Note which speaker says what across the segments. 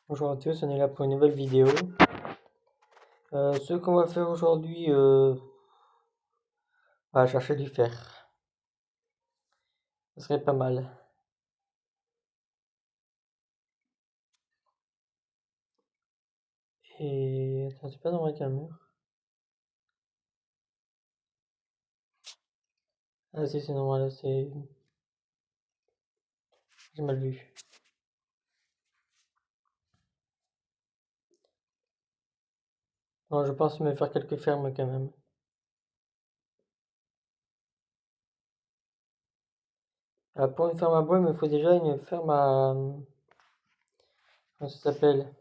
Speaker 1: Bonjour à tous, on est là pour une nouvelle vidéo. Ce qu'on va faire aujourd'hui, on va chercher du fer. Ce serait pas mal. Et attends, c'est pas normal qu'il y ait un mur. Ah si, c'est normal, c'est... J'ai mal vu. Non, je pense me faire quelques fermes quand même. Pour une ferme à bois, il me faut déjà une ferme à... Comment ça s'appelle?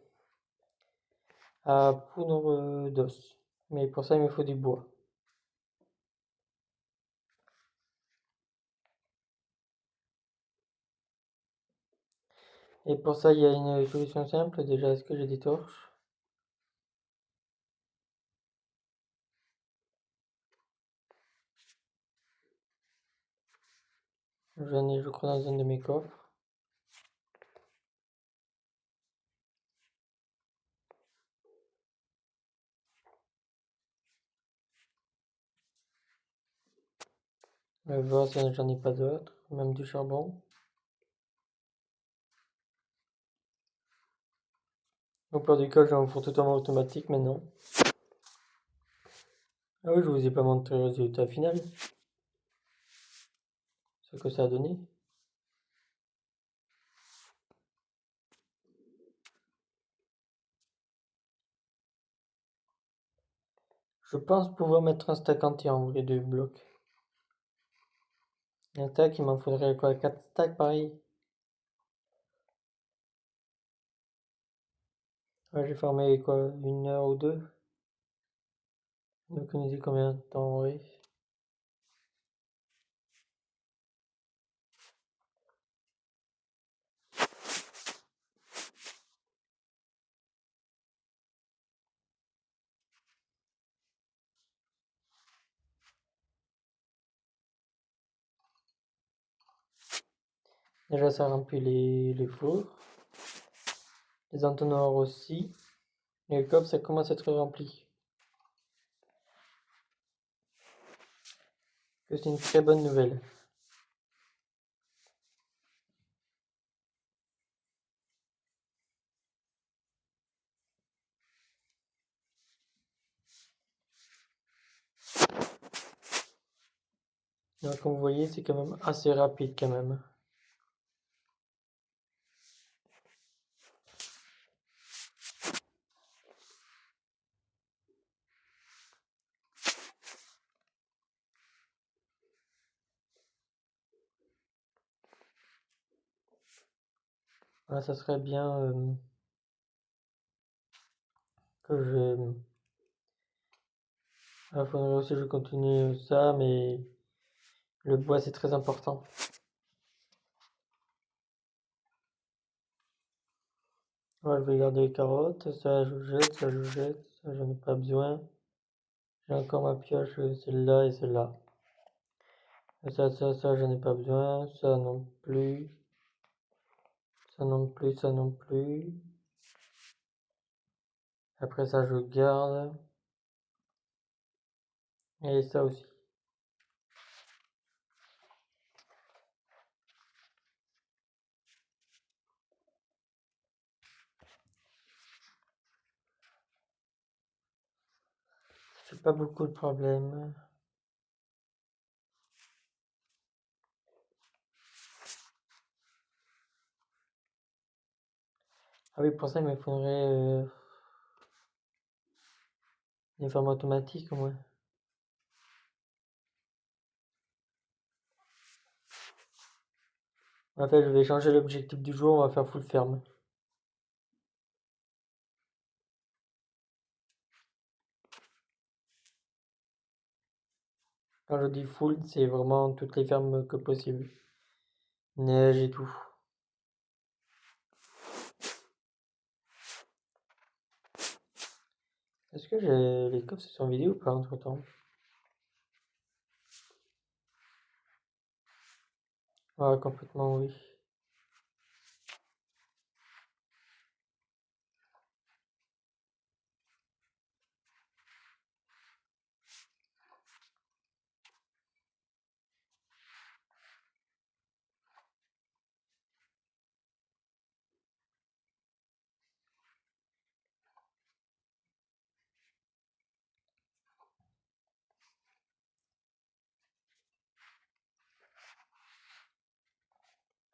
Speaker 1: À poudre d'os. Mais pour ça, il me faut du bois. Et pour ça, il y a une solution simple. Déjà, est-ce que j'ai des torches? J'en ai, je crois, dans un de mes coffres. Je vais voir si j'en ai pas d'autres. Même du charbon. Au pire du cas, j'ai un four totalement automatique maintenant. Ah oui, je vous ai pas montré le résultat final. Ce que ça a donné. Je pense pouvoir mettre un stack entier en vrai de blocs. Un stack, il m'en faudrait quoi? 4 stacks pareil. Ouais, j'ai formé quoi? 1 heure ou 2? Donc on dit combien de temps, oui. Déjà ça remplit les fours. Les entonnoirs aussi. Et le coffre ça commence à être rempli. Que c'est une très bonne nouvelle. Donc comme vous voyez c'est quand même assez rapide quand même. Voilà, ça serait bien que je... Il faudrait aussi que je continue ça, mais le bois c'est très important. Ouais, je vais garder les carottes, ça je jette, ça je jette, ça j'en ai pas besoin. J'ai encore ma pioche, celle-là et celle-là. Ça j'en ai pas besoin, ça non plus, ça non plus, ça non plus. Après ça je garde, et ça aussi. C'est pas beaucoup de problème. Ah oui, pour ça il me faudrait une ferme automatique au moins. En fait, je vais changer l'objectif du jour, on va faire full ferme. Quand je dis full, c'est vraiment toutes les fermes que possible. Neige et tout. Est-ce que j'ai les coffres sont vidés ou pas entre temps? Ouais, complètement oui.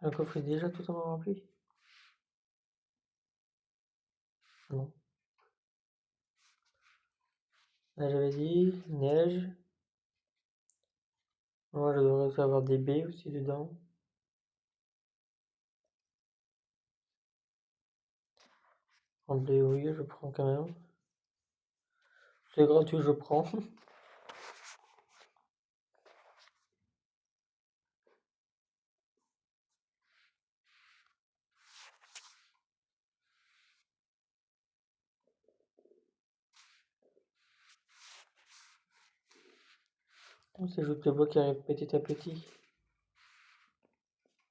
Speaker 1: Le coffre est déjà totalement rempli? Non. Là, j'avais dit neige. Moi, je devrais aussi avoir des baies aussi dedans. En blé, oui, je prends quand même. C'est gratuit, je prends. C'est juste le bois qui arrive petit à petit.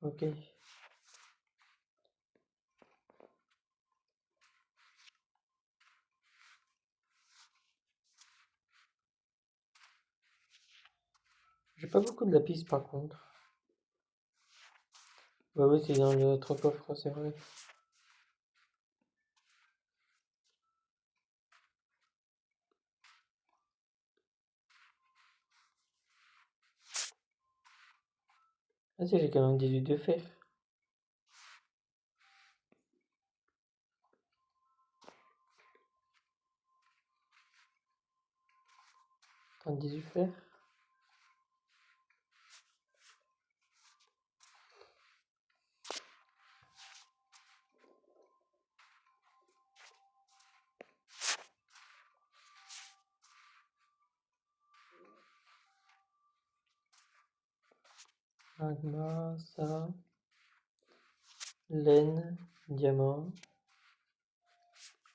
Speaker 1: Ok. J'ai pas beaucoup de lapis par contre. Bah oui, c'est dans l'autre coffre, c'est vrai. Ah si, j'ai quand même 18 de fer. Attends, 18 fer. Magma, ça. Laine, diamant.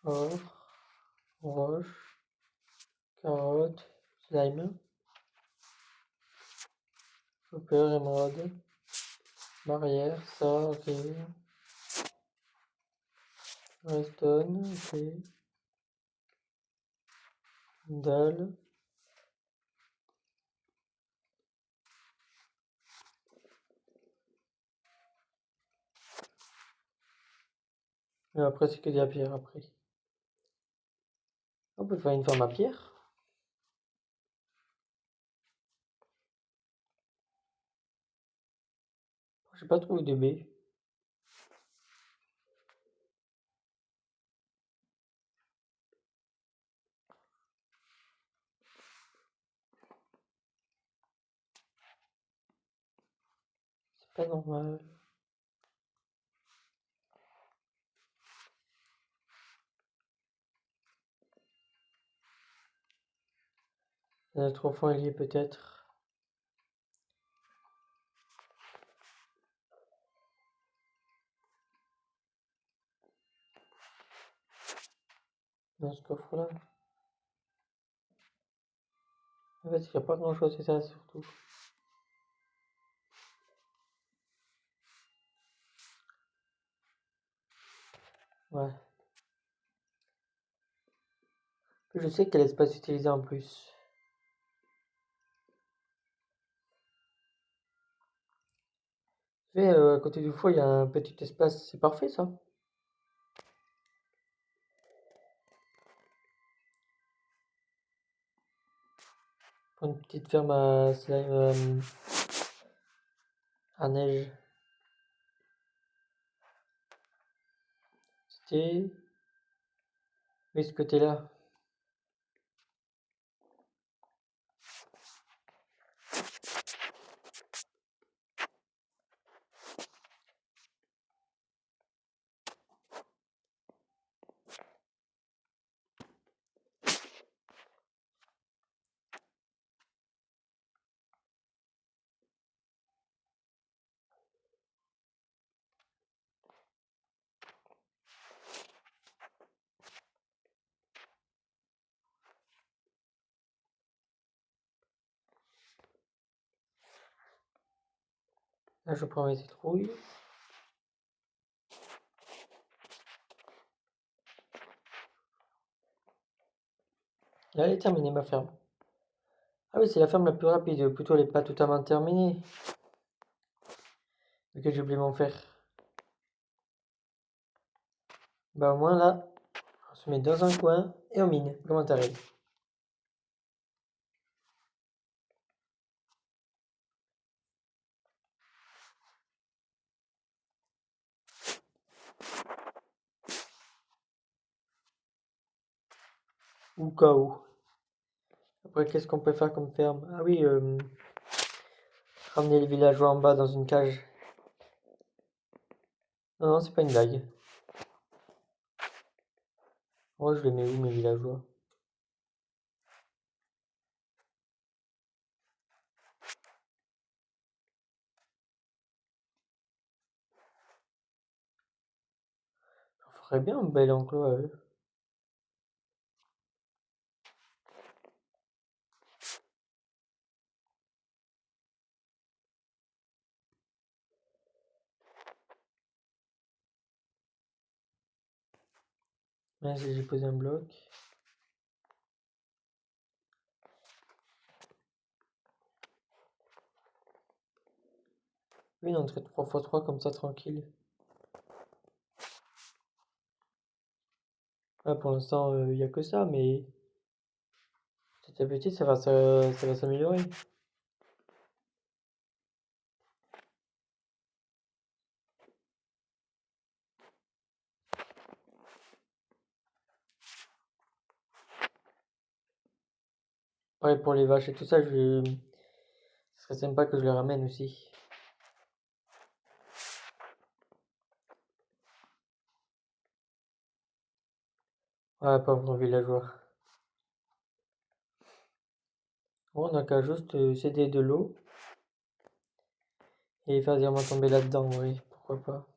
Speaker 1: Or. Roche. Carotte. Slime. Super, émeraude. Barrière, ça, ok. Redstone, ok. Dalle. Et après, c'est que de la pierre après. On peut faire une ferme à pierre. J'ai pas trouvé de baies. C'est pas normal. Notre enfant, il y est peut-être. Dans ce coffre-là. En fait, il n'y a pas grand-chose, c'est ça surtout. Ouais. Je sais quel espace utiliser en plus. Tu sais, à côté du foie, il y a un petit espace. C'est parfait, ça. Pour une petite ferme à slime, à neige. C'était... Oui, ce côté-là. Là, je prends mes citrouilles. Là, elle est terminée, ma ferme. Ah oui, c'est la ferme la plus rapide. Plutôt, elle n'est pas totalement terminée. Vu que j'ai oublié mon fer. Bah, au moins, là, on se met dans un coin et on mine. Comment t'arrives? Ou KO. Après, qu'est-ce qu'on peut faire comme ferme? Ah oui, ramener les villageois en bas dans une cage. Non, non, c'est pas une blague. Moi, je les mets où, mes villageois? On ferait bien un bel enclos à eux. Là, j'ai posé un bloc. Oui, une entrée de 3x3 comme ça, tranquille. Ah, pour l'instant, il n'y a que ça, mais petit à petit, ça va s'améliorer. Pareil pour les vaches et tout ça, ce serait sympa que je les ramène aussi. Ouais, pauvre villageois. Bon, on n'a qu'à juste céder de l'eau et faire des diamants tomber là-dedans, oui, pourquoi pas.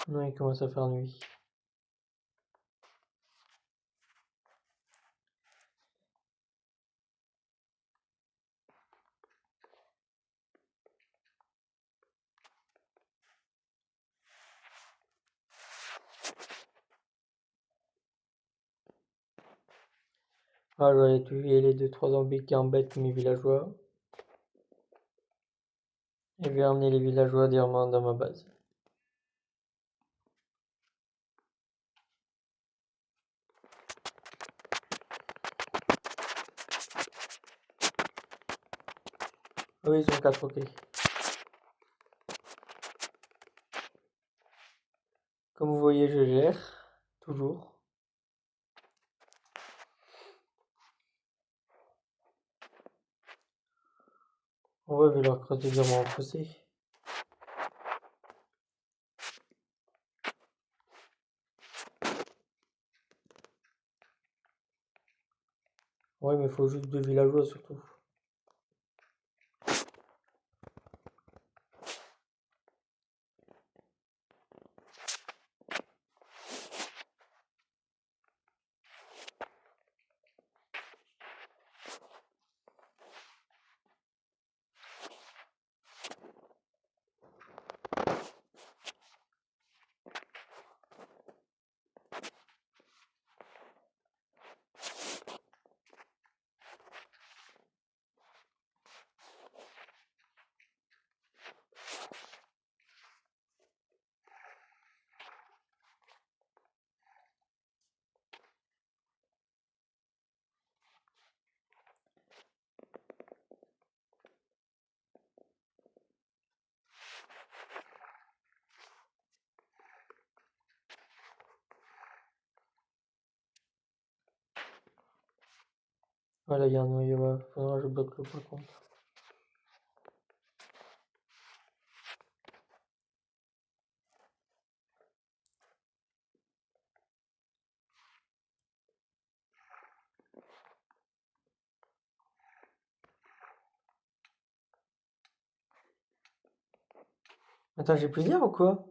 Speaker 1: Non, il commence à faire nuit. Ah, je vais aller tuer les 2-3 zombies qui embêtent mes villageois. Et je vais emmener les villageois directement dans ma base. Ah oui, ils sont 4, ok. Comme vous voyez, je gère. Toujours. On va leur creuser diamants fossé. Ouais, mais il faut juste 2 villageois surtout. Voilà, il y a un noyau, ouais. Faudra que je bloque le par contre. Attends, j'ai plus d'air ou quoi?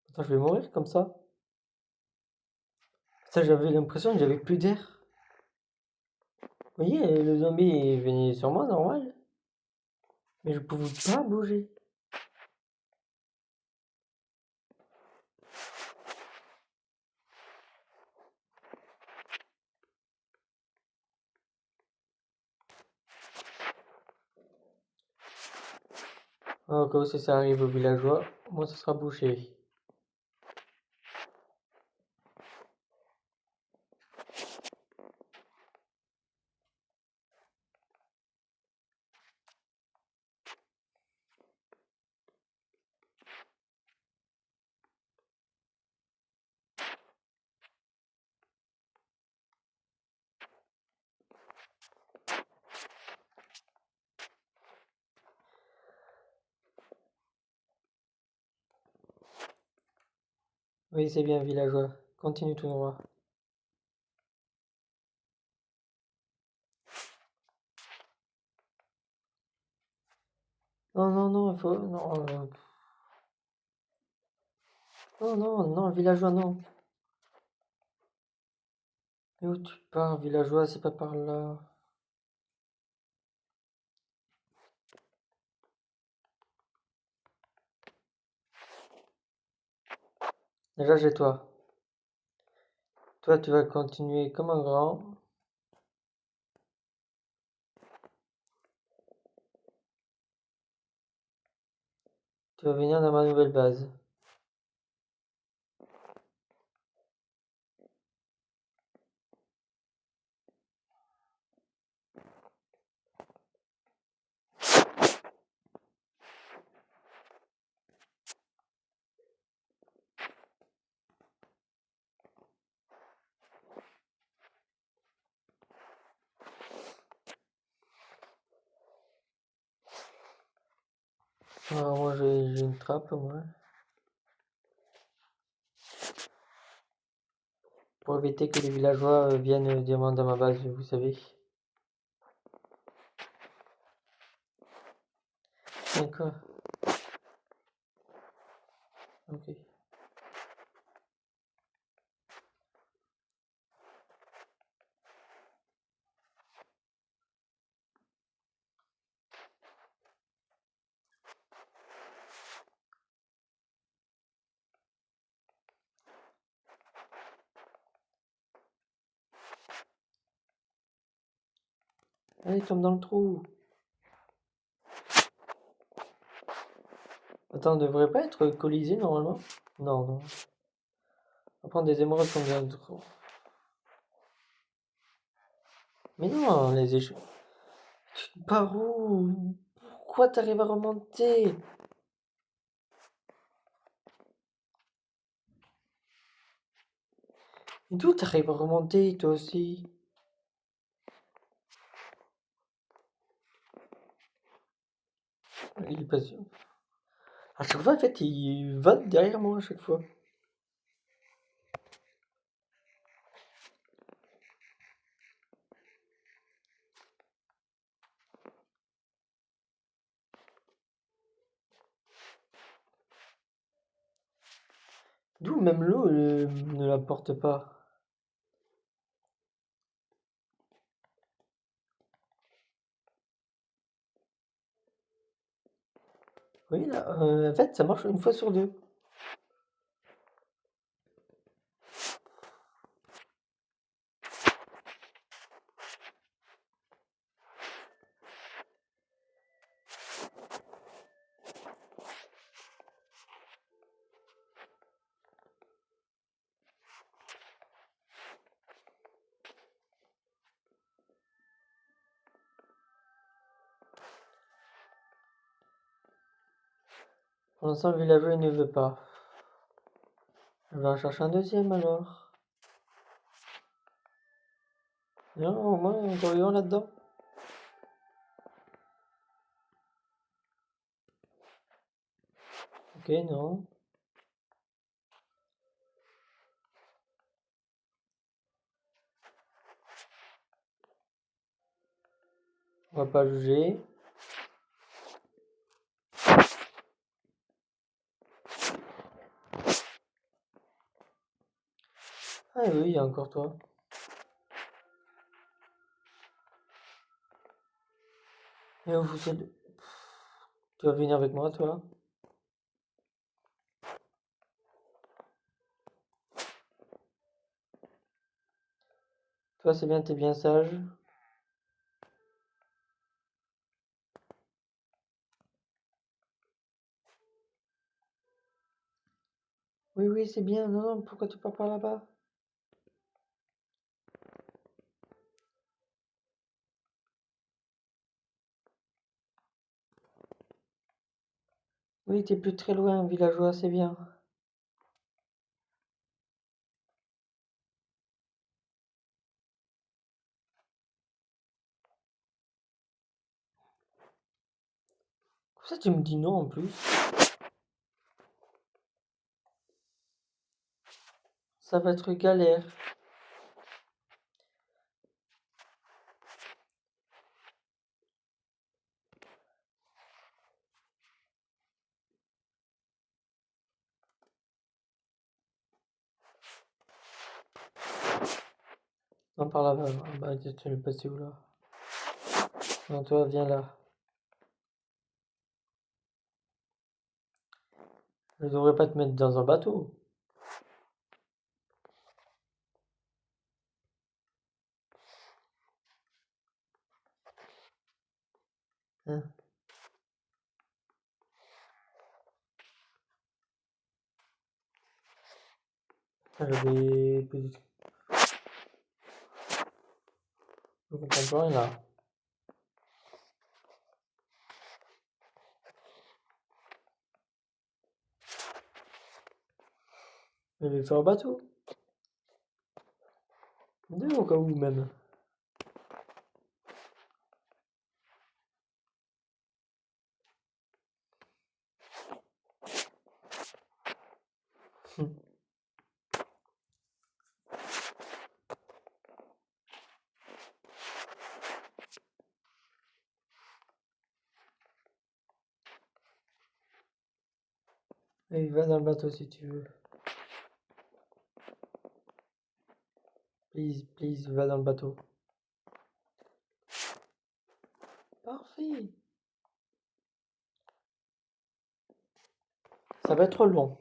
Speaker 1: Attends, je vais mourir comme ça. Ça, j'avais l'impression que j'avais plus d'air. Vous voyez, le zombie venait sur moi, normal. Mais je pouvais pas bouger. Au cas où ça arrive aux villageois, moi ça sera bouché. Oui, c'est bien, villageois. Continue tout droit. Non, non, non, il faut... Non, non, non, non, villageois, non. Mais où tu pars, villageois, c'est pas par là. Déjà, j'ai toi. Toi, tu vas continuer comme un grand. Tu vas venir dans ma nouvelle base. Alors, moi, j'ai une trappe, moi. Pour éviter que les villageois viennent directement dans ma base, vous savez. D'accord. Ok. Allez, tombe dans le trou. Attends, on devrait pas être colisé normalement? Non, non. On va prendre des émeraudes comme dans le trou. Mais non, les échelles. Par où? Pourquoi t'arrives à remonter? Et d'où t'arrives à remonter, toi aussi? Il est pas sûr. À chaque fois, en fait, il va derrière moi à chaque fois. D'où même l'eau ne la porte pas. Oui, là, en fait, ça marche une fois sur deux. Pour l'instant, le villageois il ne veut pas. Je vais en chercher un deuxième alors. Non, au moins, un gorion là-dedans. Ok, non. On va pas juger. Ah oui, il y a encore toi. Et vous êtes... Tu vas venir avec moi, toi? Toi, c'est bien, t'es bien sage. Oui, oui, c'est bien. Non, non, pourquoi tu pars par là-bas? Oui, t'es plus très loin, villageois, c'est bien. Comme ça, tu me dis non en plus. Ça va être galère. Non, par là-bas. Ah bah, tu es passé où là? Non, toi, viens là. Je devrais pas te mettre dans un bateau. Hein? J'avais... Je comprends plus rien là. Je vais faire un bateau. Deux au cas où même. Et va dans le bateau si tu veux. Please, please, va dans le bateau. Parfait. Ça va être long.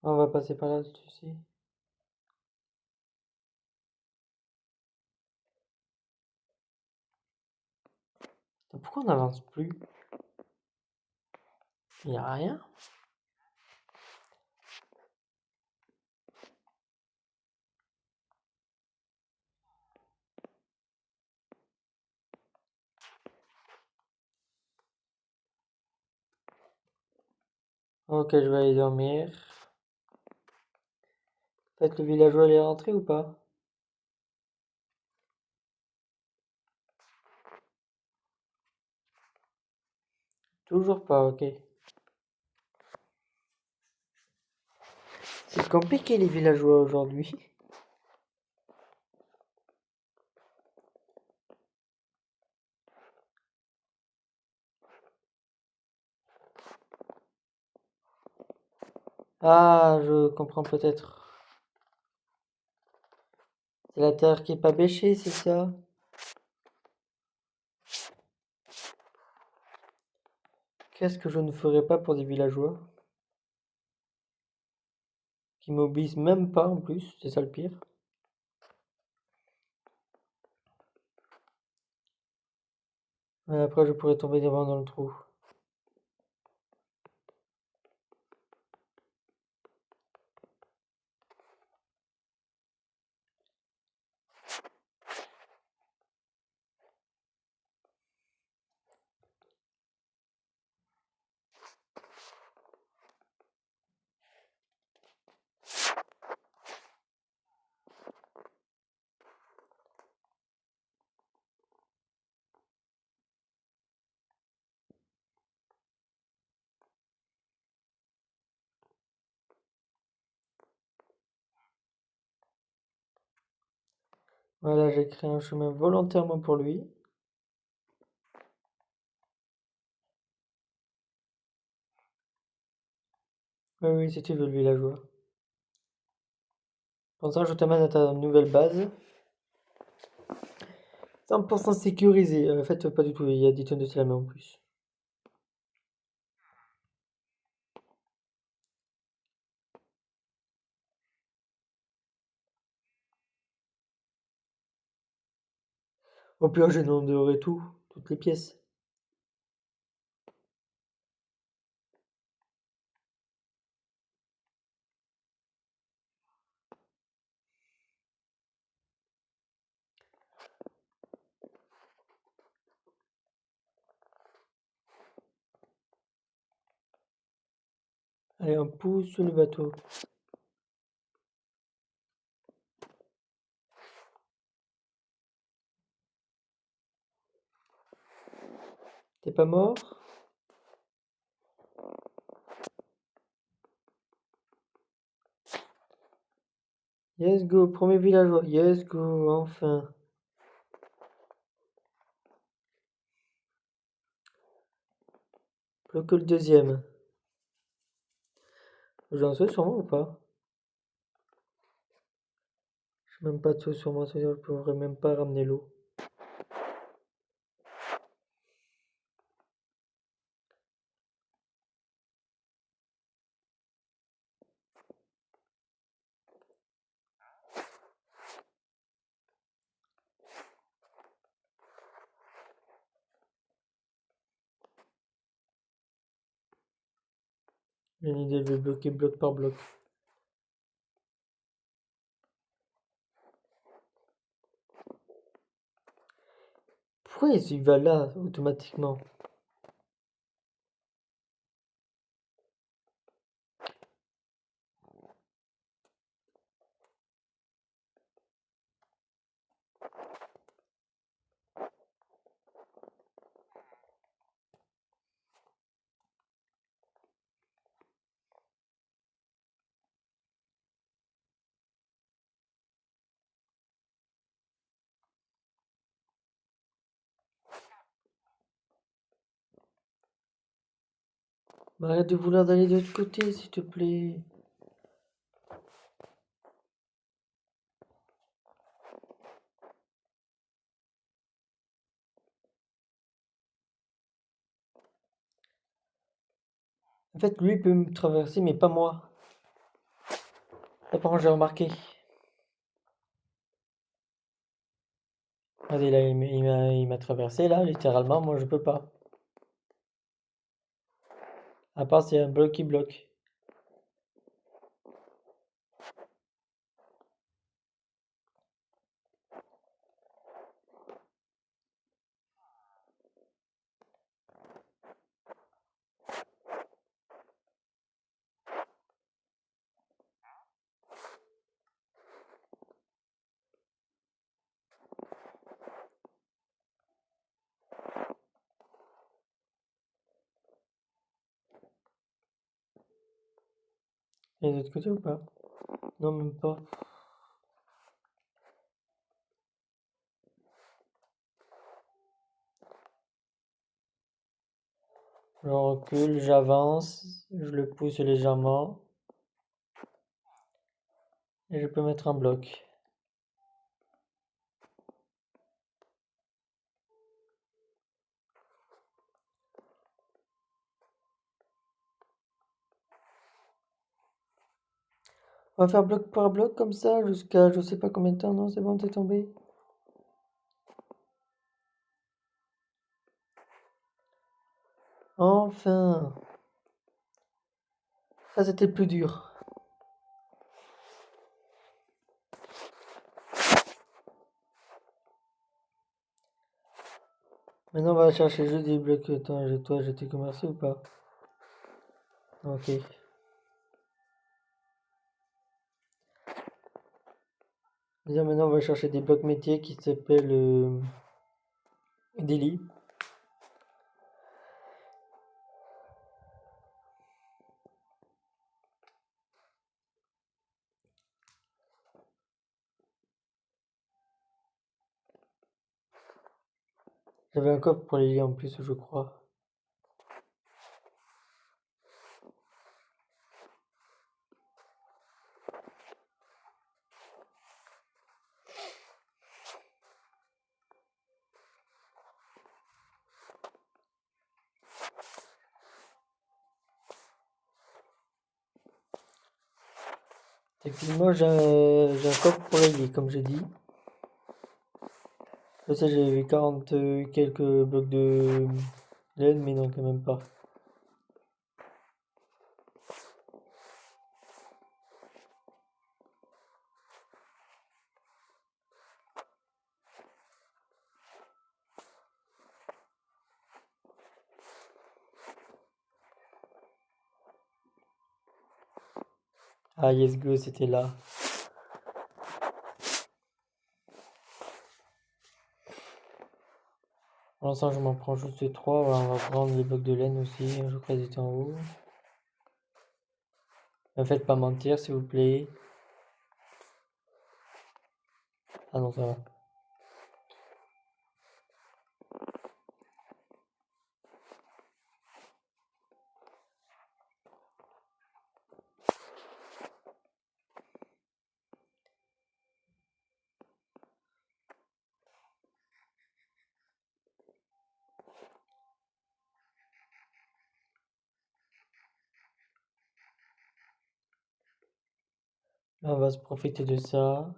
Speaker 1: On va passer par là, tu sais. Pourquoi on n'avance plus? Il n'y a rien? Ok, je vais aller dormir. Peut-être le villageois est rentré ou pas? Toujours pas, ok. C'est compliqué les villageois aujourd'hui. Ah, je comprends peut-être. C'est la terre qui est pas bêchée, c'est ça? Qu'est-ce que je ne ferais pas pour des villageois? Qui m'obéissent même pas en plus, c'est ça le pire. Ouais, après, je pourrais tomber devant dans le trou. Voilà, j'ai créé un chemin volontairement pour lui. Oui, oui, si tu veux, le villageois. Pour ça, je t'amène à ta nouvelle base. 100% sécurisé. En fait, pas du tout, il y a 10 tonnes de sel en plus. Au pire, j'inonderai tout, toutes les pièces. Allez, on pousse le bateau. T'es pas mort? Yes, go, premier villageois. Yes, go, enfin. Plus que le deuxième. J'ai un seul sur moi ou pas? J'ai même pas de seau sur moi, c'est-à-dire que je pourrais même pas ramener l'eau. J'ai une idée, je vais bloquer bloc par bloc. Pourquoi il va là, automatiquement? Mais arrête de vouloir d'aller de l'autre côté, s'il te plaît. En fait, lui peut me traverser, mais pas moi. Ça, par contre, j'ai remarqué. Regardez, là, il m'a traversé, là, littéralement. Moi, je peux pas. À part s'il y a un bloc qui bloque. Et de l'autre côté ou pas? Non, même pas. Je recule, j'avance, je le pousse légèrement. Et je peux mettre un bloc. On va faire bloc par bloc comme ça jusqu'à je sais pas combien de temps. Non, c'est bon, t'es tombé. Enfin. Ça, c'était le plus dur. Maintenant, on va chercher juste des blocs. Attends, toi, j'étais commercé ou pas? Ok. Déjà, maintenant, on va chercher des blocs métiers qui s'appellent des lits. J'avais un coffre pour les lier en plus, je crois. Effectivement, j'ai un coffre pour les lier, comme j'ai dit. Je sais, j'avais 40 quelques blocs de laine, mais non, quand même pas. Ah, yes, go, c'était là. Pour l'instant, je m'en prends juste 3. Voilà, on va prendre les blocs de laine aussi. Je crois qu'ils étaient en haut. Ne me faites pas mentir, s'il vous plaît. Ah non, ça va. Là, on va se profiter de ça.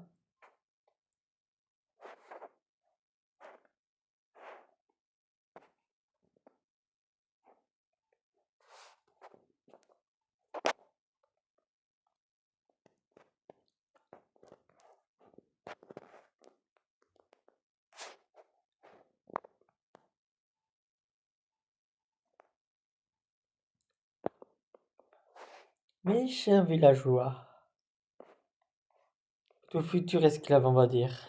Speaker 1: Mes chers villageois, tout futur esclave, on va dire.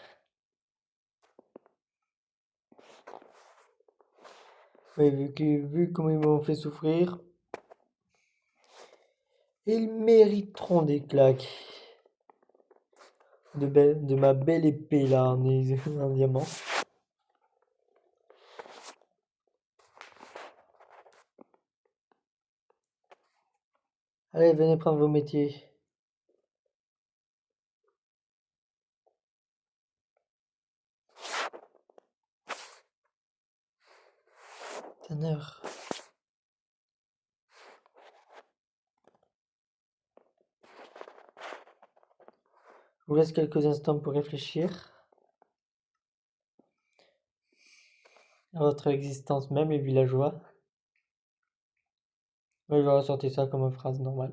Speaker 1: Oui, vu comment ils m'ont fait souffrir, ils mériteront des claques de ma belle épée là en diamant. Allez, venez prendre vos métiers. Tanner. Je vous laisse quelques instants pour réfléchir à votre existence même, les villageois. Moi, je vais ressortir ça comme une phrase normale.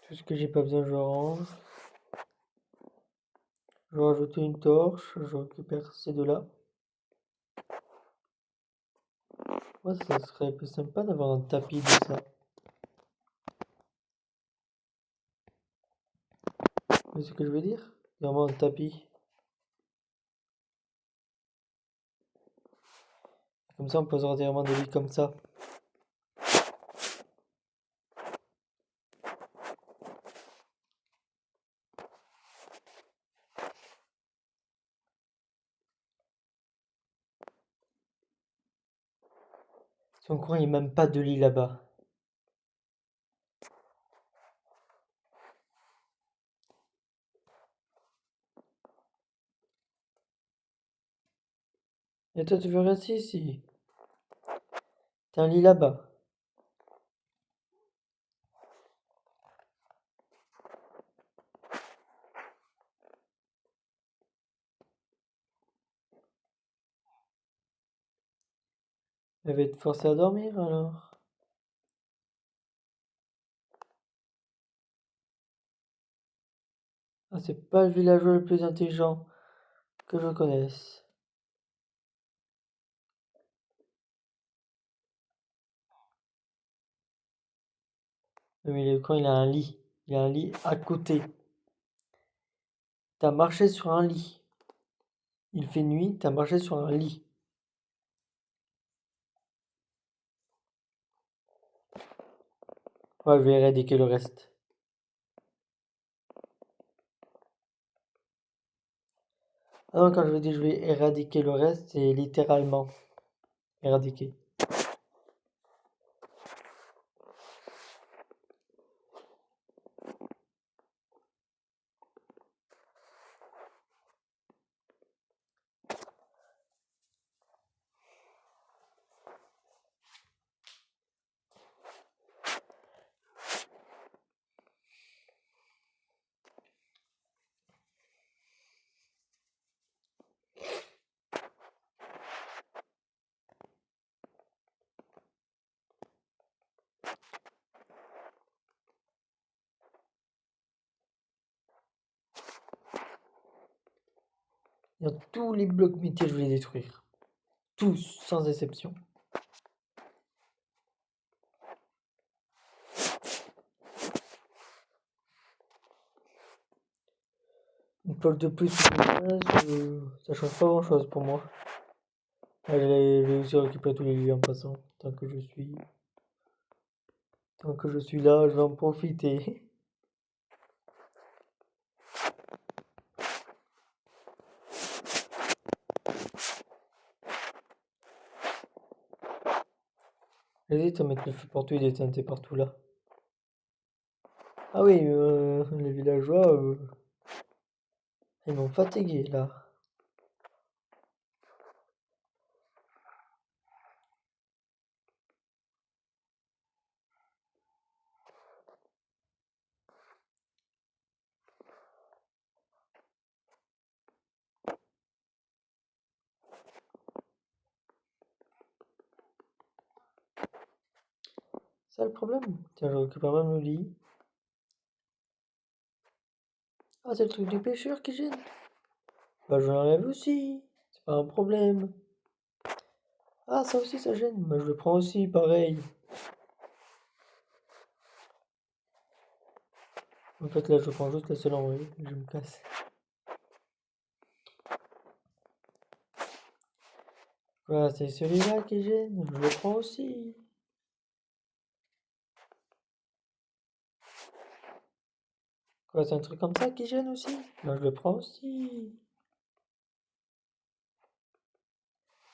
Speaker 1: Tout ce que j'ai pas besoin, je range. Je vais rajouter une torche, je récupère ces deux-là. Ouais, ça serait plus sympa d'avoir un tapis de ça. Vous voyez ce que je veux dire? Vraiment un tapis. Comme ça, on posera directement des lits comme ça. Son coin, il n'y a même pas de lit là-bas. Et toi, tu veux rester ici? T'as un lit là-bas. Elle va être forcée à dormir alors. Ah, c'est pas le villageois le plus intelligent que je connaisse. Mais l'écran, il a un lit. Il a un lit à côté. T'as marché sur un lit. Il fait nuit, t'as marché sur un lit. Ouais, je vais éradiquer le reste. Ah non, quand je dis je vais éradiquer le reste, c'est littéralement éradiquer. Dans tous les blocs métiers, je vais les détruire. Tous, sans exception. Une poche de plus ou de moins, ça change pas grand chose pour moi. Ah, je vais aussi récupérer tous les lits en passant. Tant que je suis là, je vais en profiter. J'hésite à mettre le feu partout et des TNT partout là. Ah oui, les villageois, ils m'ont fatigué là. C'est le problème. Tiens, je récupère même le lit. Ah, c'est le truc du pêcheur qui gêne. Bah, je l'enlève aussi. C'est pas un problème. Ah, ça aussi, ça gêne. Bah, je le prends aussi, pareil. En fait, là, je prends juste la seule envoyée. Je me casse. Voilà, c'est celui-là qui gêne. Je le prends aussi. Quoi, c'est un truc comme ça qui gêne aussi? Bah, je le prends aussi.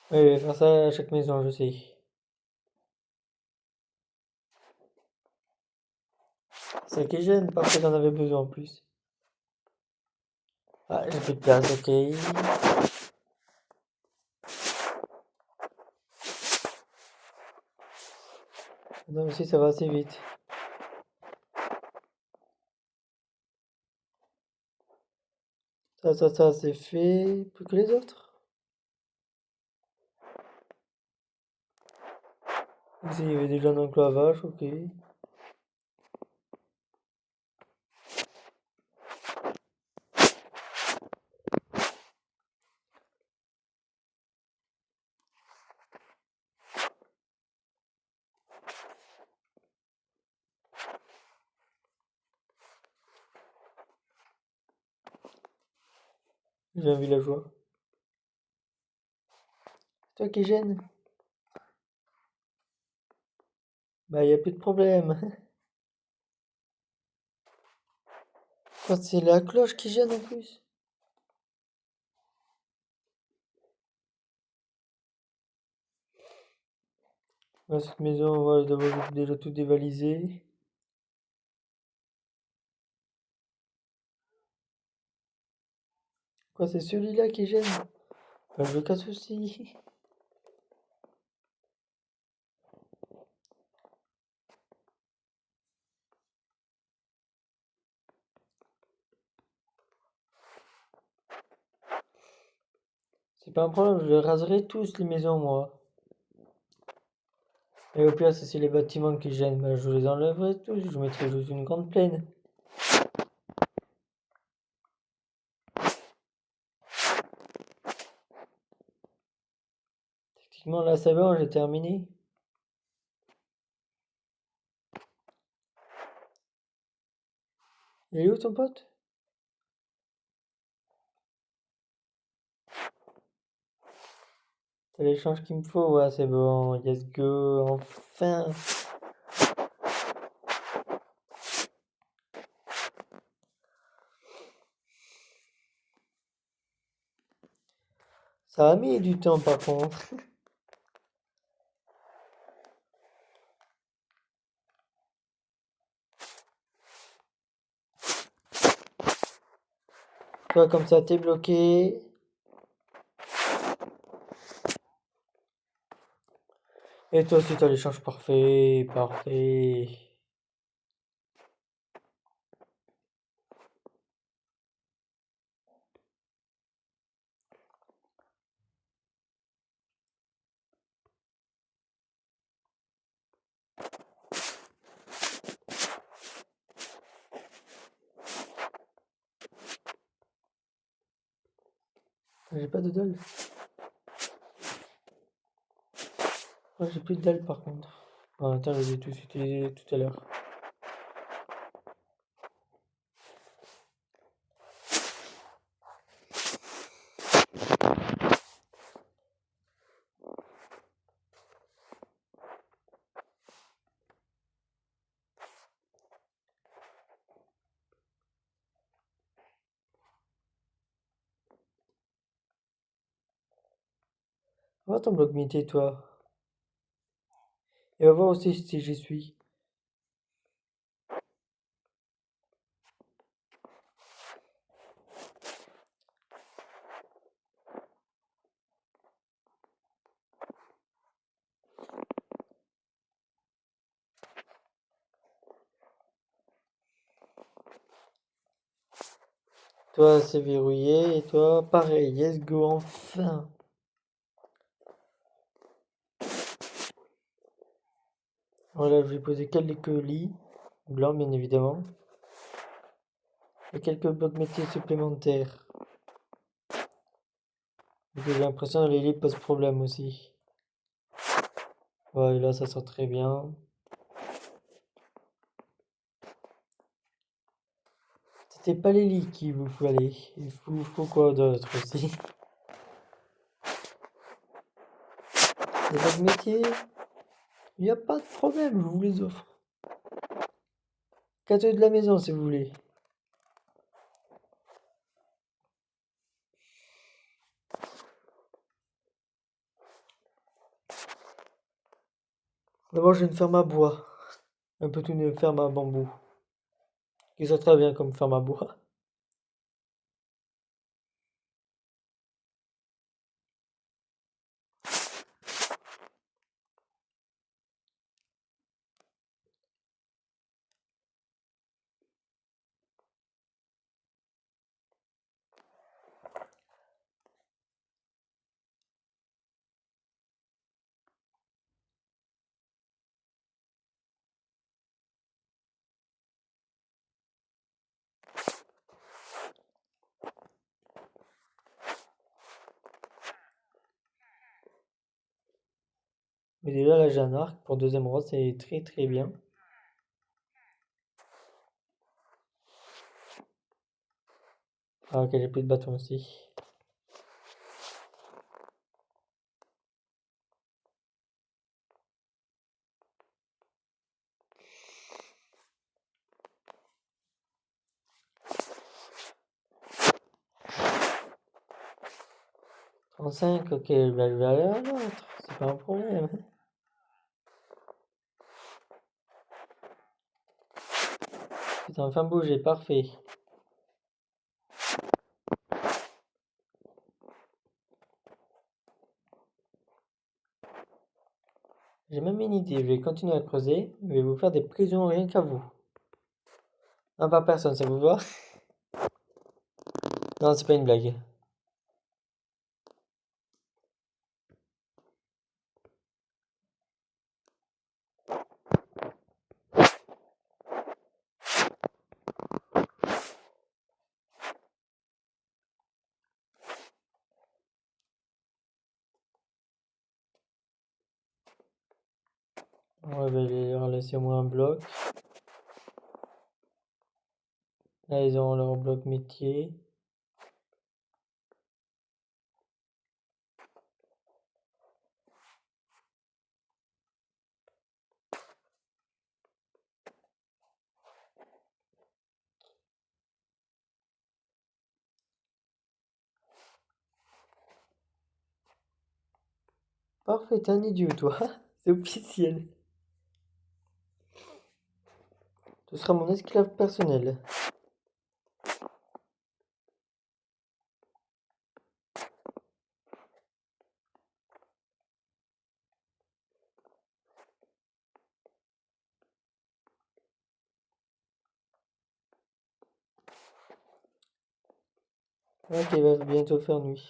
Speaker 1: Oui, je vais faire ça à chaque maison, je sais. C'est ça qui gêne, parce que j'en avais besoin en plus. Ah, j'ai plus de place, ok. Non, aussi, ça va assez vite. Ça, c'est fait. Plus que les autres. Ici, il y avait déjà un enclavage, ok. J'ai un villageois. C'est toi qui gêne? Bah, y a plus de problème. Quoi, c'est la cloche qui gêne en plus. Ouais, cette maison, on va d'abord déjà tout dévaliser. Quoi, c'est celui-là qui gêne? Bah, je le casse aussi. C'est pas un problème, je les raserai tous les maisons, moi. Et au pire, c'est les bâtiments qui gênent. Bah, je les enlèverai tous, je mettrai juste une grande plaine. Techniquement, là, c'est bon, j'ai terminé. Il est où ton pote? T'as l'échange qu'il me faut? Ouais, c'est bon. Let's go. Enfin. Ça a mis du temps par contre. Toi, comme ça, t'es bloqué. Et toi aussi, t'as l'échange parfait. Parfait. J'ai pas de dalle. Ouais, j'ai plus de dalle par contre. Ah, attends, je les ai tous utilisés tout à l'heure. Va ton bloc mythé, toi. Et va voir aussi si j'y suis. Toi, c'est verrouillé. Et toi, pareil. Let's go, enfin. Voilà, je vais poser quelques lits. Blancs, bien évidemment. Et quelques blocs métiers supplémentaires. Donc, j'ai l'impression que les lits posent problème aussi. Ouais, là, ça sort très bien. C'était pas les lits qu'il vous fallait. Il faut quoi d'autre aussi? Les blocs métiers, il n'y a pas de problème, je vous les offre. Cadeau de la maison, si vous voulez. D'abord, j'ai une ferme à bois. Un peu une ferme à bambou. Qui sort très bien comme ferme à bois. Mais déjà, là, j'ai un arc pour deuxième rang, c'est très très bien. Ah, ok, j'ai plus de bâton aussi. Trente-cinq, ok, bah, je vais aller à l'autre. C'est pas un problème. Putain, enfin bouger, parfait. J'ai même une idée, je vais continuer à creuser. Je vais vous faire des prisons rien qu'à vous. Un par personne, ça vous va? Non, c'est pas une blague. On va leur laisser au moins un bloc. Là, ils ont leur bloc métier. Parfait, t'es un idiot, toi. C'est officiel. Tu seras mon esclave personnel. Ok, il va bientôt faire nuit.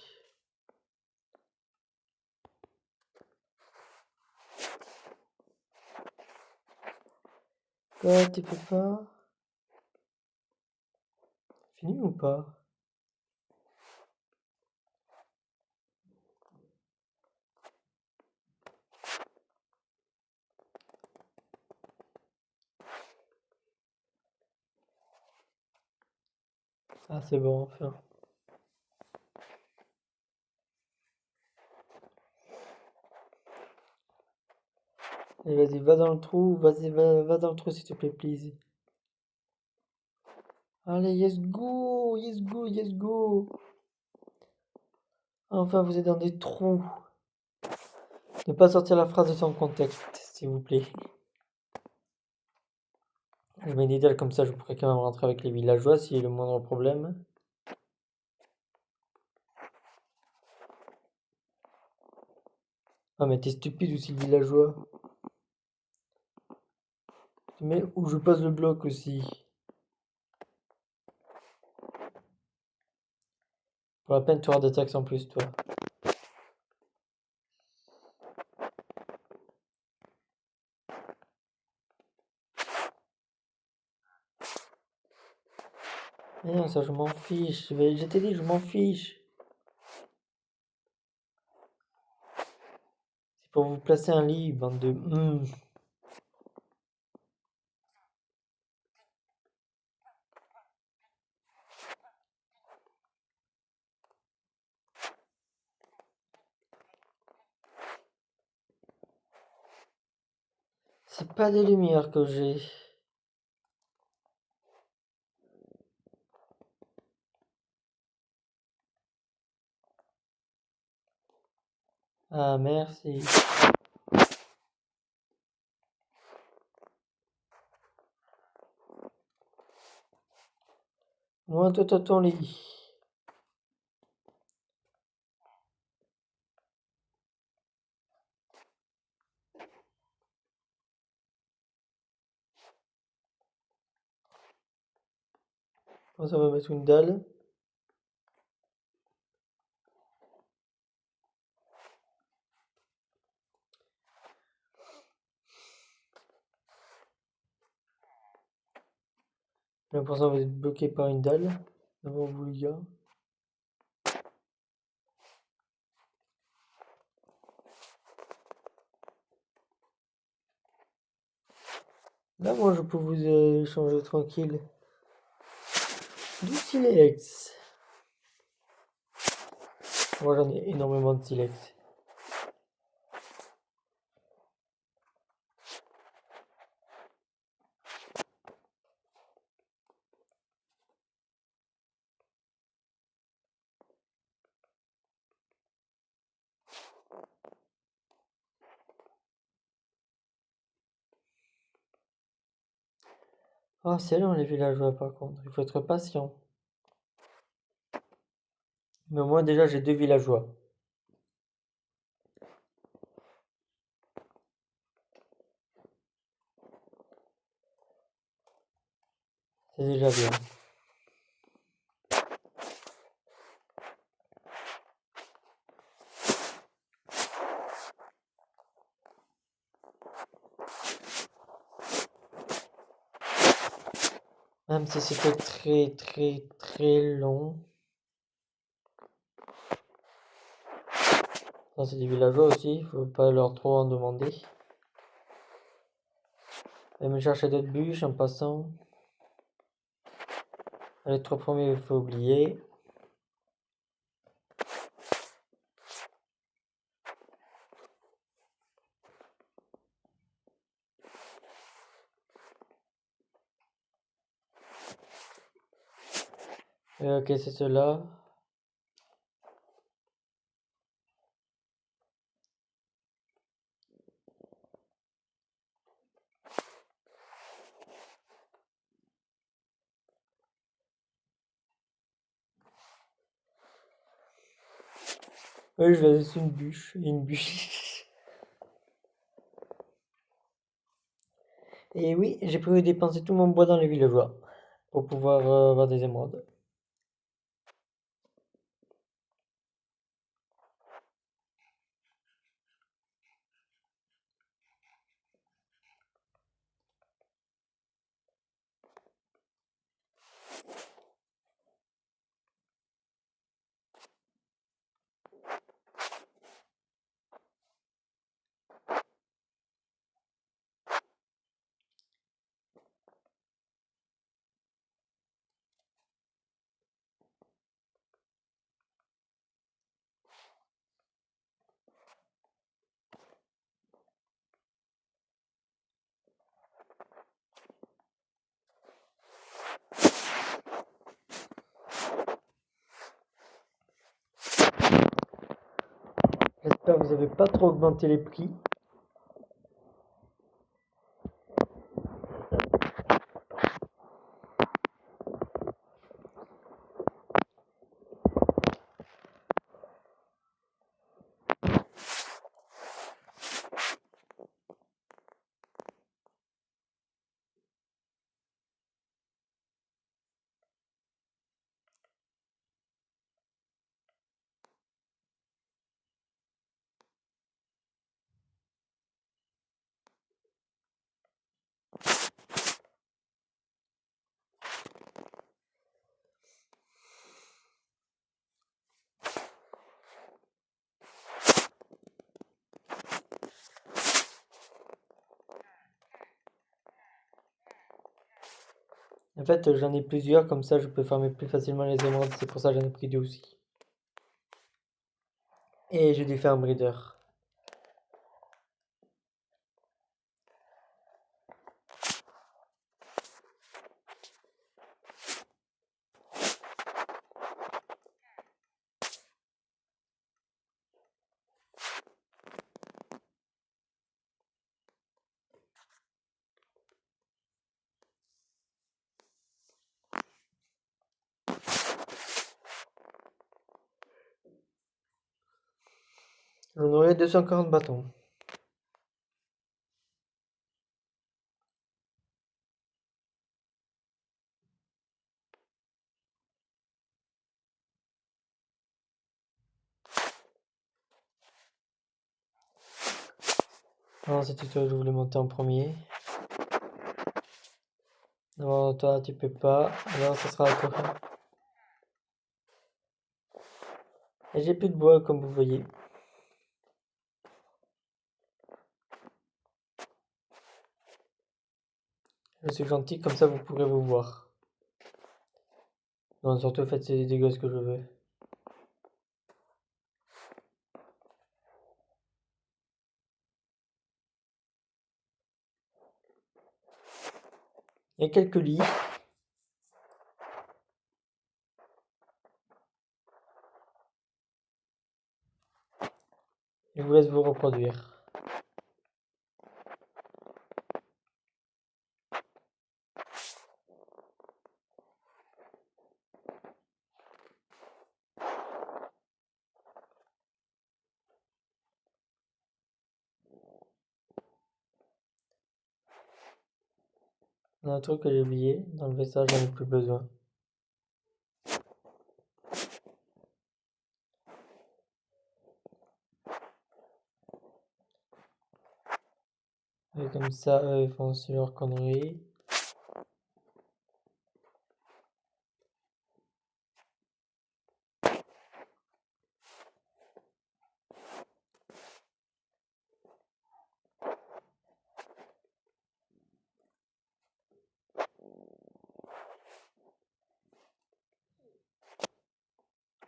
Speaker 1: Quoi, tu peux pas? Fini ou pas? Ah, c'est bon, enfin. Et vas-y, va dans le trou, vas-y, va dans le trou s'il te plaît, please. Allez, yes go, yes go, yes go. Enfin, vous êtes dans des trous. Ne pas sortir la phrase de son contexte, s'il vous plaît. Je mets une idéal comme ça, je pourrais quand même rentrer avec les villageois s'il y a le moindre problème. Ah, mais t'es stupide aussi, le villageois. Mais où je passe le bloc aussi. Pour la peine, tu auras des taxes en plus, toi. Mais non, ça, je m'en fiche. Je t'ai dit, je m'en fiche. C'est pour vous placer un lit, bande de... C'est pas des lumières que j'ai. Ah, merci. Moi, toi, ton lit. Moi, ça va mettre une dalle. Là, pour ça, on va être bloqué par une dalle. Devant vous, les gars. Là, moi, je peux vous échanger tranquille. Du silex. Moi, j'en ai énormément de silex. Ah, c'est long, les villageois, par contre. Il faut être patient. Mais moi, déjà, j'ai 2 villageois. C'est déjà bien. Même si c'était très, très, très long. Ça, c'est des villageois aussi. Il faut pas leur trop en demander. Et me chercher d'autres bûches en passant. Les 3 premiers, il faut oublier. Ok, c'est cela. Oui, je vais laisser une bûche. Une bûche. Et oui, j'ai prévu de dépenser tout mon bois dans les villageois pour pouvoir avoir des émeraudes. J'espère que vous n'avez pas trop augmenté les prix. En fait, j'en ai plusieurs, comme ça je peux farmer plus facilement les émeraudes, c'est pour ça que j'en ai pris 2 aussi. Et j'ai dû faire un breeder. J'en aurai 240 bâtons. Non, c'était toi que je voulais monter en premier. Non, toi tu peux pas, alors ça sera à toi. Et j'ai plus de bois comme vous voyez. Je suis gentil, comme ça vous pourrez vous voir. Non, surtout faites les dégâts que je veux. Il y a quelques lits. Je vous laisse vous reproduire. Il y a un truc que j'ai oublié, d'enlever ça, j'en ai plus besoin. Et comme ça, eux, ils font aussi leurs conneries.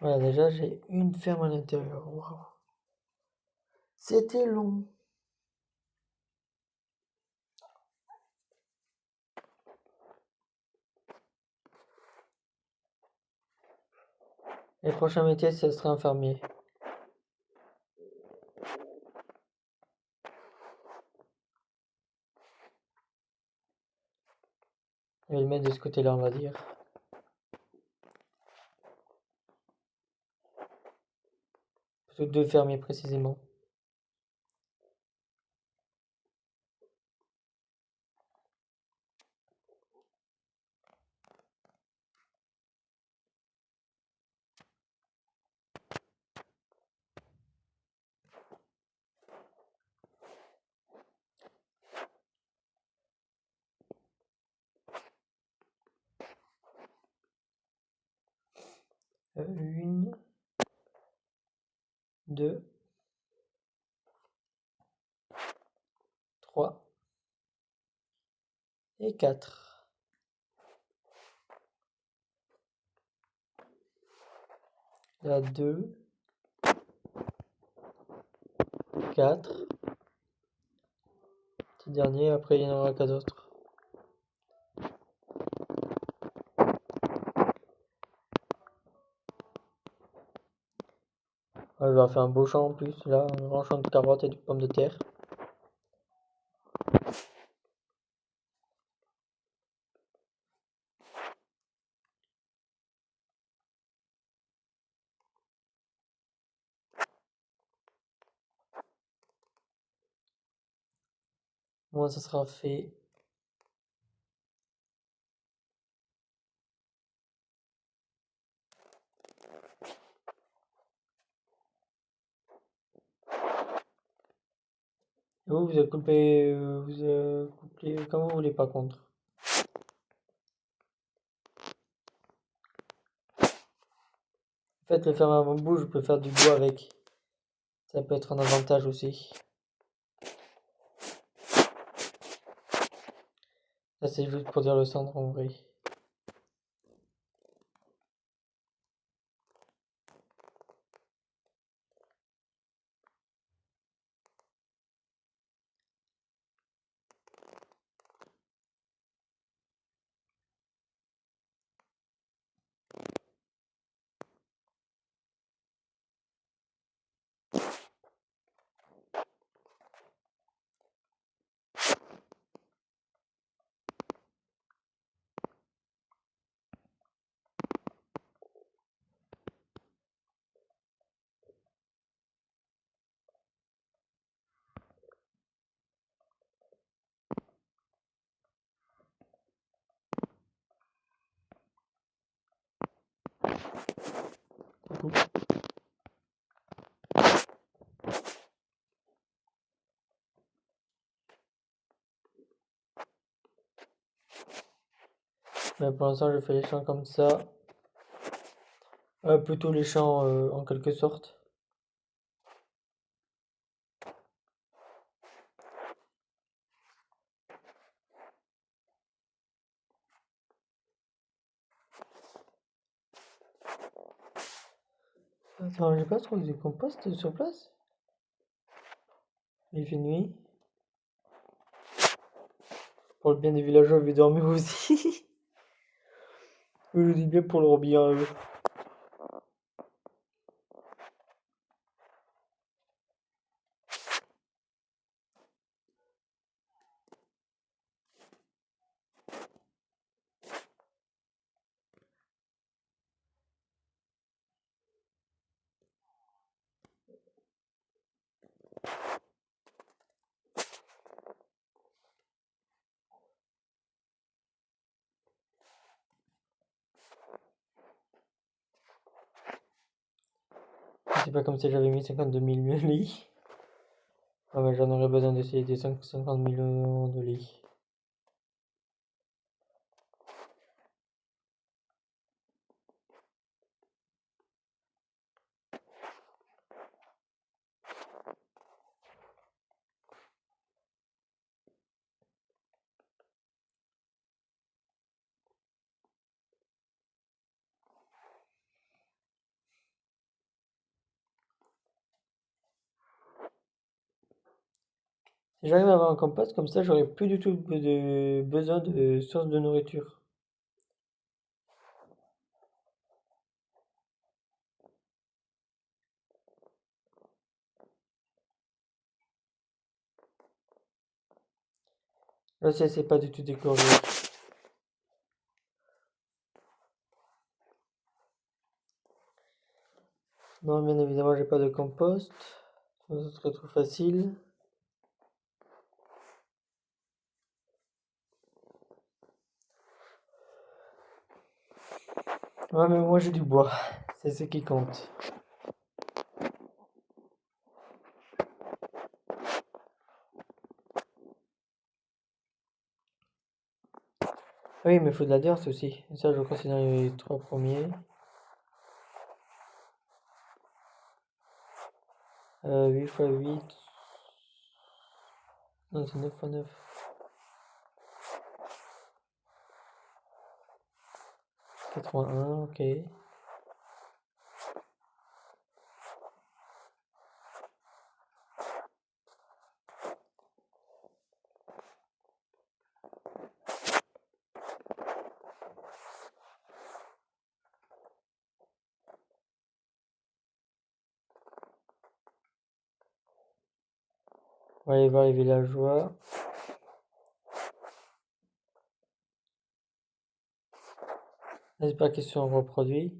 Speaker 1: Voilà, déjà j'ai une ferme à l'intérieur. Waouh. C'était long. Les prochains métiers, ce sera un fermier. Je vais le mettre de ce côté-là, on va dire. Plutôt 2 fermiers précisément. Une, 2, 3 et 4. Là, 2, 4. Petit dernier, après il n'y en aura qu'à d'autres. Je vais faire un beau champ en plus, là, un grand champ de carottes et de pommes de terre. Moi, ça sera fait. Et vous, vous avez coupé, comme vous voulez, par contre. En fait, le fer à bambou, je peux faire du bois avec. Ça peut être un avantage aussi. Ça, c'est juste pour dire le centre en vrai. Coucou. Mais pour l'instant, je fais les champs comme ça. Plutôt les champs en quelque sorte. Attends, j'ai pas trouvé de compost sur place. Il fait nuit. Pour le bien des villageois, je vais dormir aussi. Je dis bien pour leur bien à eux. C'est pas comme si j'avais mis 52 000 lits. Ah, mais j'en aurais besoin d'essayer des 50 millions de lits. Si j'arrive à avoir un compost, comme ça, j'aurai plus du tout besoin de source de nourriture. Là, c'est pas du tout écologique. Non, bien évidemment, j'ai pas de compost. Ça serait trop facile. Ouais, mais moi j'ai du bois. C'est ce qui compte. Oui, mais il faut de la dirt aussi. Et ça, je crois que c'est dans les 3 premiers. 8 x 8. Non, c'est 9 x 9. 81, ok. On va aller voir les villageois. J'espère qu'ils sont reproduits.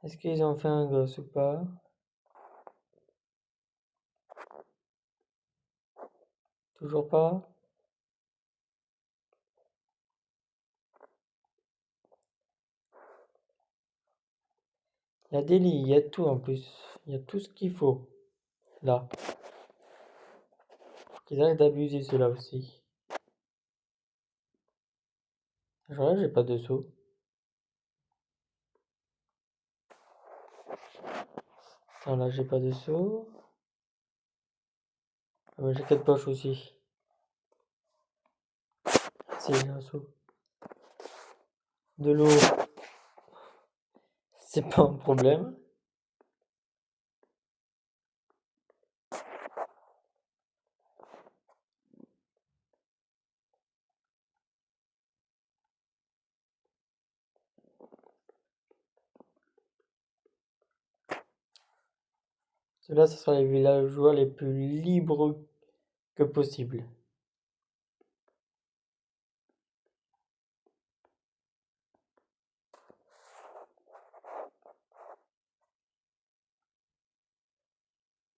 Speaker 1: Est-ce qu'ils ont fait un gosse ou pas? Toujours pas? Il y a des lits, il y a tout en plus. Il y a tout ce qu'il faut. Là. Qu'ils arrêtent d'abuser cela aussi. Genre là, j'ai pas de seau. Attends, là, j'ai pas de seau. Ah, mais j'ai 4 poches aussi. Si, j'ai un seau. De l'eau, c'est pas un problème. Ceux-là, ce sera les villageois les plus libres que possible.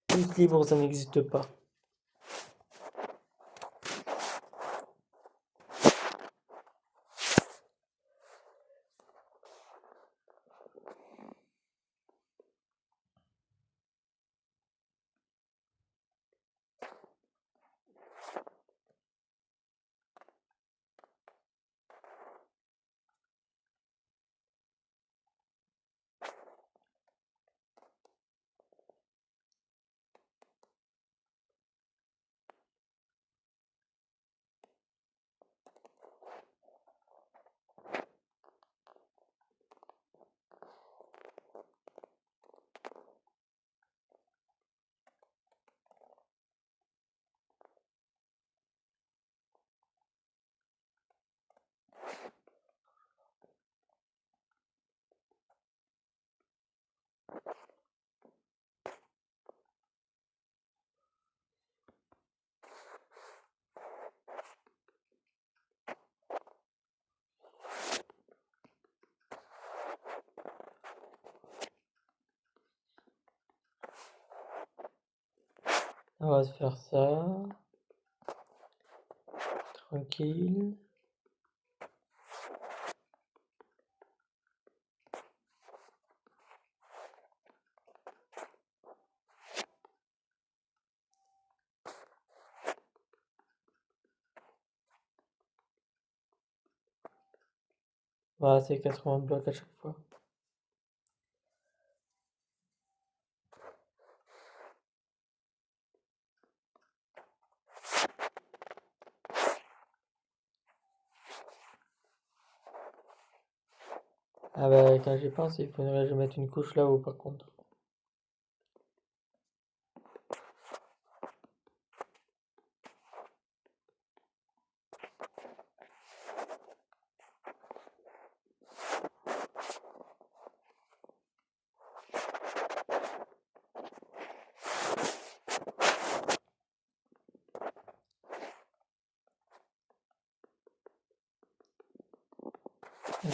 Speaker 1: Plus libres, ça n'existe pas. On va se faire ça. Tranquille. Voilà, c'est 80 blocs à chaque fois. Ah bah quand j'y pense, il faudrait que je mette une couche là-haut par contre.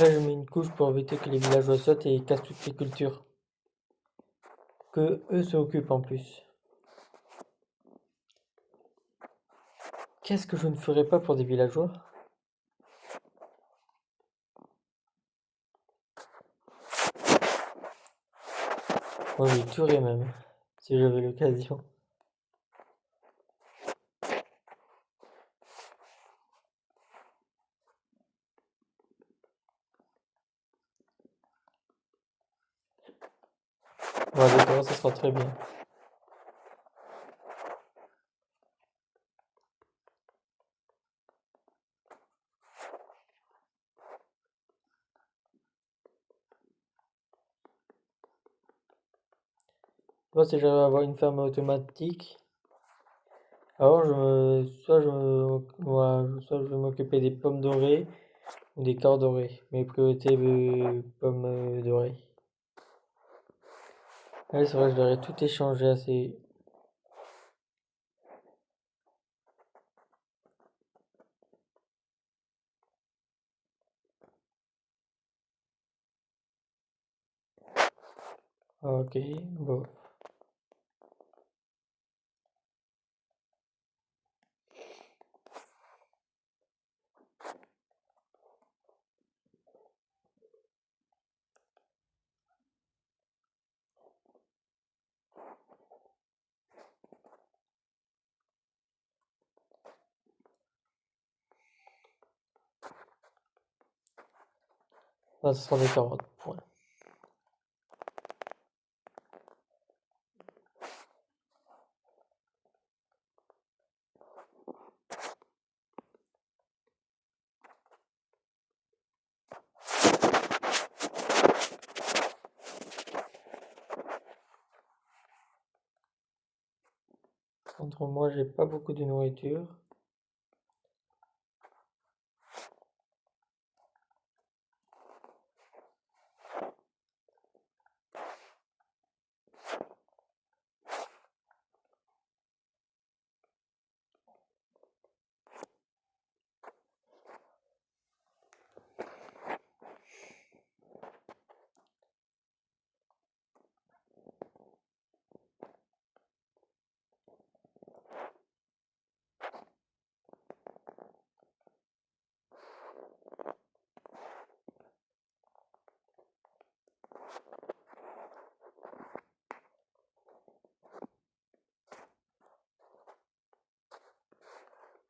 Speaker 1: Là je mets une couche pour éviter que les villageois sautent et cassent toutes les cultures. Que eux s'occupent en plus. Qu'est-ce que je ne ferais pas pour des villageois? Moi je les tuerais même, si j'avais l'occasion. Bon d'accord, ça sera très bien. Moi si j'arrive à avoir une ferme automatique, alors soit je vais m'occuper des pommes dorées ou des corps dorés. Mes priorités pommes dorées. Ouais, c'est vrai, je devrais tout échanger assez. Ok, bon. Ah, ce sera des carottes. Point. Contre moi, j'ai pas beaucoup de nourriture.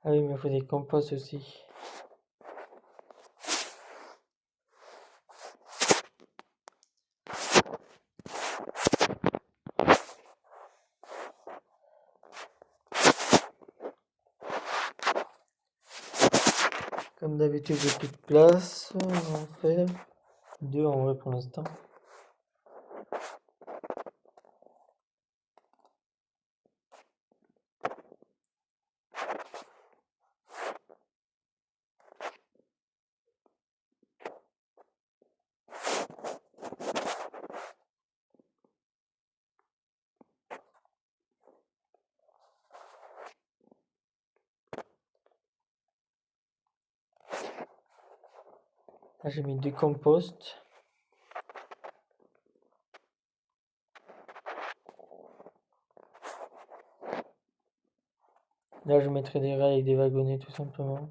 Speaker 1: Ah oui, mais il faut des composts aussi. Comme d'habitude, j'ai plus de place. On va en faire 2 en vrai pour l'instant. Là, j'ai mis du compost. Là, je mettrai des rails et des wagonnets tout simplement.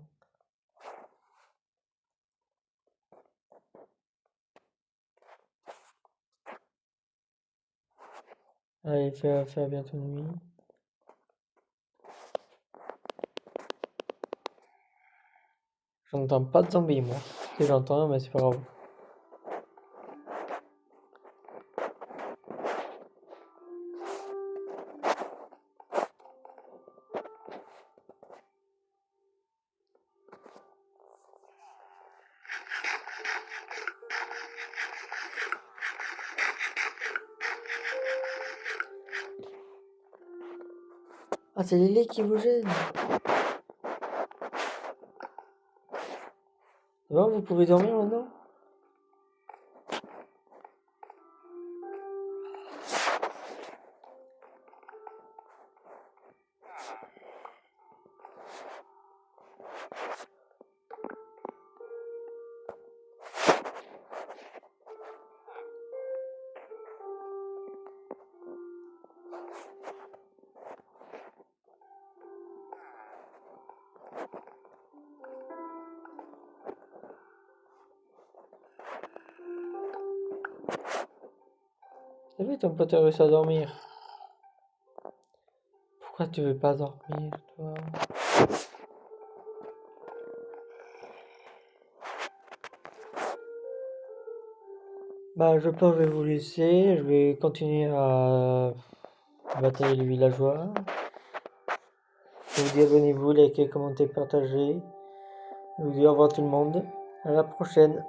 Speaker 1: Allez, il va faire bientôt nuit. J'entends pas de zombies, moi. Si j'entends, mais c'est pas grave. Ah, c'est les laits qui vous gênent. Bon, vous pouvez dormir maintenant? T'as vu, ton pote a réussi à dormir. Pourquoi tu veux pas dormir, toi? Bah, je pense que je vais vous laisser. Je vais continuer à batailler les villageois. Je vous dis abonnez-vous, likez, commentez, partagez. Je vous dis au revoir tout le monde. À la prochaine.